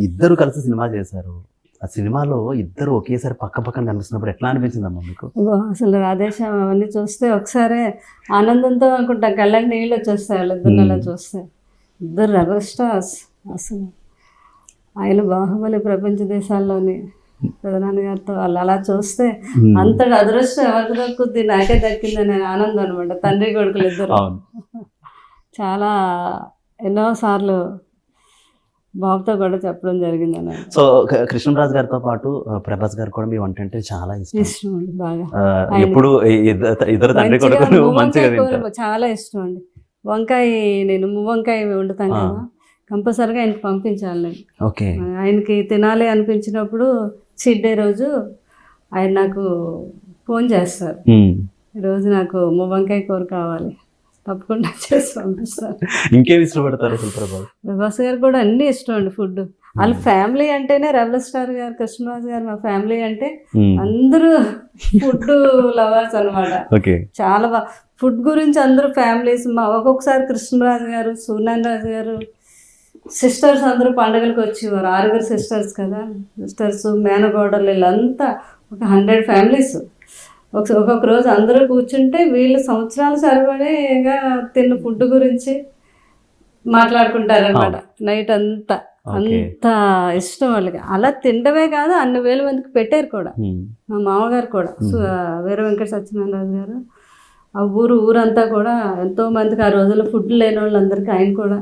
ఇద్దరు కలిసి సినిమా చేశారు. ఆ సినిమాలో ఇద్దరు ఒకేసారి పక్క పక్కన కనిపిస్తున్నప్పుడు ఎట్లా అనిపించిందమ్మా మీకు? అసలు రాధేశ్యామ్ అవన్నీ చూస్తే ఒకసారి ఆనందంతో అనుకుంటా కళ్ళకి నీళ్ళు వచ్చేస్తాయి వాళ్ళిద్దరిని అలా చూస్తే. ఇద్దరు రెబల్ స్టార్స్. అసలు ఆయన బాహుబలి ప్రపంచ దేశాల్లోని ప్రధాని గారితో వాళ్ళు అలా చూస్తే అంతటి అదృష్టం ఎవరికి దక్కుద్ది, నాకే దక్కిందనే ఆనందం అనమాట. తండ్రి కొడుకులు ఇద్దరు. చాలా ఎన్నోసార్లు బాబుతో కూడా చెప్పడం జరిగింది అన్న. సో కృష్ణరాజు గారితో పాటు ప్రభాస్ గారు కూడా మీ వంట అంటే చాలా ఇష్టం అండి. బాగా ఎప్పుడు ఇద్దరు తండ్రి కొడుకులు మంచిగా చాలా ఇష్టం అండి. వంకాయ నేను మువ్వంకాయ వండుతాను కదా, కంపల్సరిగా ఆయనకి పంపించాలి నేను. ఓకే. ఆయనకి తినాలి అనిపించినప్పుడు చీట్ డే రోజు ఆయన నాకు ఫోన్ చేస్తారు, ఈరోజు నాకు మువ్వంకాయ కూర కావాలి, తప్పకుండా చేసి పంపిస్తారు. ఇంకేమి ఇష్టపడతారు ప్రభాస్ గారు కూడా అన్ని ఇష్టం అండి. ఫుడ్ వాళ్ళ ఫ్యామిలీ అంటేనే రెబల్ స్టార్ గారు కృష్ణరాజు గారు మా ఫ్యామిలీ అంటే అందరూ ఫుడ్ లవర్స్ అనమాట. చాలా బాగా ఫుడ్ గురించి అందరూ ఫ్యామిలీస్. మా ఒక్కొక్కసారి కృష్ణరాజు గారు, సూర్యనారాయణ రాజు గారు సిస్టర్స్ అందరూ పండుగలకు వచ్చేవారు. 6 సిస్టర్స్ కదా, సిస్టర్స్ మేనగోడలు వీళ్ళంతా ఒక 100 ఫ్యామిలీస్. ఒక్కొక్క రోజు అందరూ కూర్చుంటే వీళ్ళు సంవత్సరాలు సరిపడేగా తిన్న ఫుడ్ గురించి మాట్లాడుకుంటారనమాట నైట్ అంతా. అంత ఇష్టం వాళ్ళకి. అలా తినడమే కాదు, అన్ని వేల మందికి పెట్టారు కూడా. మా మామగారు కూడా వీర వెంకట సత్యనారాయణ రాజు గారు ఆ ఊరంతా కూడా ఎంతో మందికి ఆ రోజుల్లో ఫుడ్ లేని వాళ్ళందరికీ ఆయన కూడా.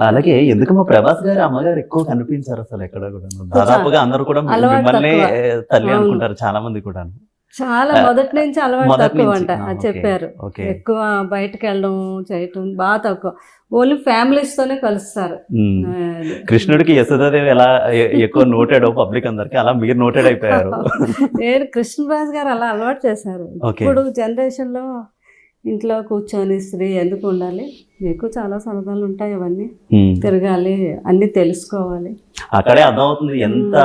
అలాగే ఎందుకు మా ప్రభాస్ గారు అమ్మగారు ఎక్కువ కనిపించారు అసలు ఎక్కడ కూడా? దాదాపుగా అందరూ కూడా మిమ్మల్ని తల్లి అనుకుంటారు చాలా మంది కూడా. చాలా మొదటి నుంచి అలవాటు తక్కువ అంట అది చెప్పారు. ఎక్కువ బయటకు వెళ్ళడం చేయటం బాగా తక్కువ. ఓన్లీ ఫ్యామిలీస్ తోనే కలుస్తారు. కృష్ణుడికి యశోదాదేవి ఎలా ఎక్కువ నోటెడ్ పబ్లిక్ అందరికి, అలా మీరు నోటెడ్ అయిపోయారు. నేను కృష్ణరాజు గారు అలా అలవాటు చేశారు. ఇప్పుడు జనరేషన్ లో ఇంట్లో కూర్చొని స్త్రీ ఎందుకు ఉండాలి, మీకు చాలా సరదాలు ఉంటాయి, అవన్నీ తిరగాలి, అన్ని తెలుసుకోవాలి. అక్కడే అర్థమవుతుంది ఎంత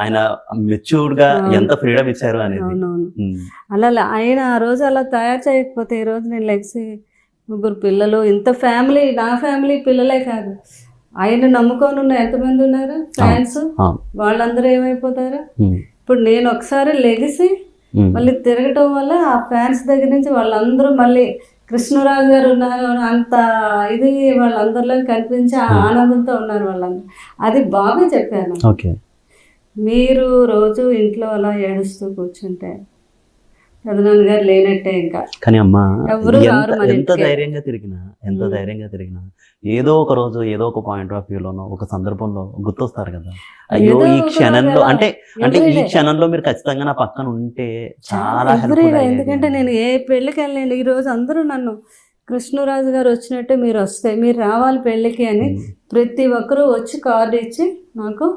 ఆయన మెచ్యూర్డ్ గా ఎంత ఫ్రీడమ్ ఇచ్చారు అనేది. అవునవును. అలా ఆయన ఆ రోజు అలా తయారు చేయకపోతే ఈ రోజు నేను లెగ్సి 3 పిల్లలు, ఇంత ఫ్యామిలీ, నా ఫ్యామిలీ పిల్లలే కాదు, ఆయన నమ్ముకొని ఉన్న ఎంతమంది ఉన్నారు ఫ్యాన్స్, వాళ్ళందరూ ఏమైపోతారు. ఇప్పుడు నేను ఒకసారి లెగిసి మళ్ళీ తిరగటం వల్ల ఆ ఫ్యాన్స్ దగ్గర నుంచి వాళ్ళందరూ మళ్ళీ కృష్ణరాజు గారు ఉన్నారు అంత ఇది వాళ్ళందరిలో కనిపించి ఆనందంతో ఉన్నారు వాళ్ళందరూ. అది బాగా చెప్పాను. మీరు రోజు ఇంట్లో అలా ఏడుస్తూ కూర్చుంటే పెదనాన్న గారు లేనట్టే. ఇంకా కానీ అమ్మ ఎంత ధైర్యంగా తిరిగినా ఏదో ఒక రోజు ఏదో ఒక పాయింట్ ఆఫ్ వ్యూలోనో ఒక సందర్భంలో గుర్తొస్తారు కదా, అయ్యో ఈ క్షణంలో అంటే ఈ క్షణంలో మీరు ఖచ్చితంగా నా పక్కన ఉంటే చాలా హెల్ప్ఫుల్. ఎందుకంటే నేను ఏ పెళ్ళికి వెళ్ళలేను. ఈ రోజు అందరూ నన్ను కృష్ణరాజు గారు వచ్చినట్టే మీరు వస్తే మీరు రావాలి పెళ్ళికి అని ప్రతి ఒక్కరూ వచ్చి కార్డు ఇచ్చి నాకు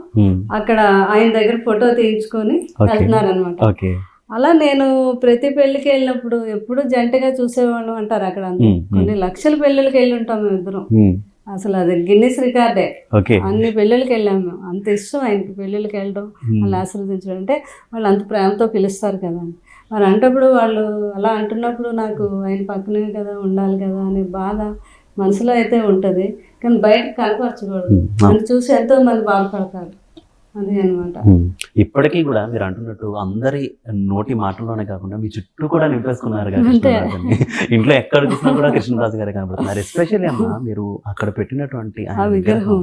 అక్కడ ఆయన దగ్గర ఫోటో తీయించుకొని వెళ్తున్నారు అనమాట. అలా నేను ప్రతి పెళ్ళికి వెళ్ళినప్పుడు ఎప్పుడు జంటగా చూసేవాళ్ళం అంటారు అక్కడ. కొన్ని లక్షల పెళ్ళిళ్ళకి వెళ్ళి ఉంటాం మేము ఇద్దరం. అసలు అది గిన్నిస్ రికార్డే. అన్ని పెళ్ళిళ్ళకి వెళ్ళాము మేము. అంత ఇష్టం ఆయనకి పెళ్ళిళ్ళకి వెళ్ళడం, వాళ్ళు ఆశీర్వదించడం. అంటే వాళ్ళు అంత ప్రేమతో పిలుస్తారు కదా. మరి అంటప్పుడు వాళ్ళు అలా అంటున్నప్పుడు నాకు ఆయన పక్కనే కదా ఉండాలి కదా అనే బాధ మనసులో అయితే ఉంటుంది. కానీ బయటకు కనపరచకూడదు. అని చూసి ఎంతో మంది బాధపడతారు. అదే అనమాట. ఇప్పటికీ కూడా మీరు అంటున్నట్టు అందరి నోటి మాటల్లోనే కాకుండా మీ చుట్టూ కూడా నింపేసుకున్నారు కదా. ఇంట్లో ఎక్కడ చూసినా కూడా కృష్ణరాజు గారే కనబడుతున్నారు. ఎస్పెషల్లీ అమ్మ మీరు అక్కడ పెట్టినటువంటి విగ్రహం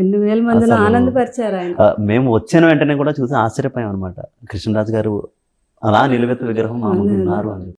ఎన్ని వేల మందిని ఆనందపరిచారు ఆయన. మేము వచ్చిన వెంటనే కూడా చూసి ఆశ్చర్యపోయాం అనమాట. కృష్ణరాజు గారు అలా నిలువెత్తు విగ్రహం ఉన్నారు అని.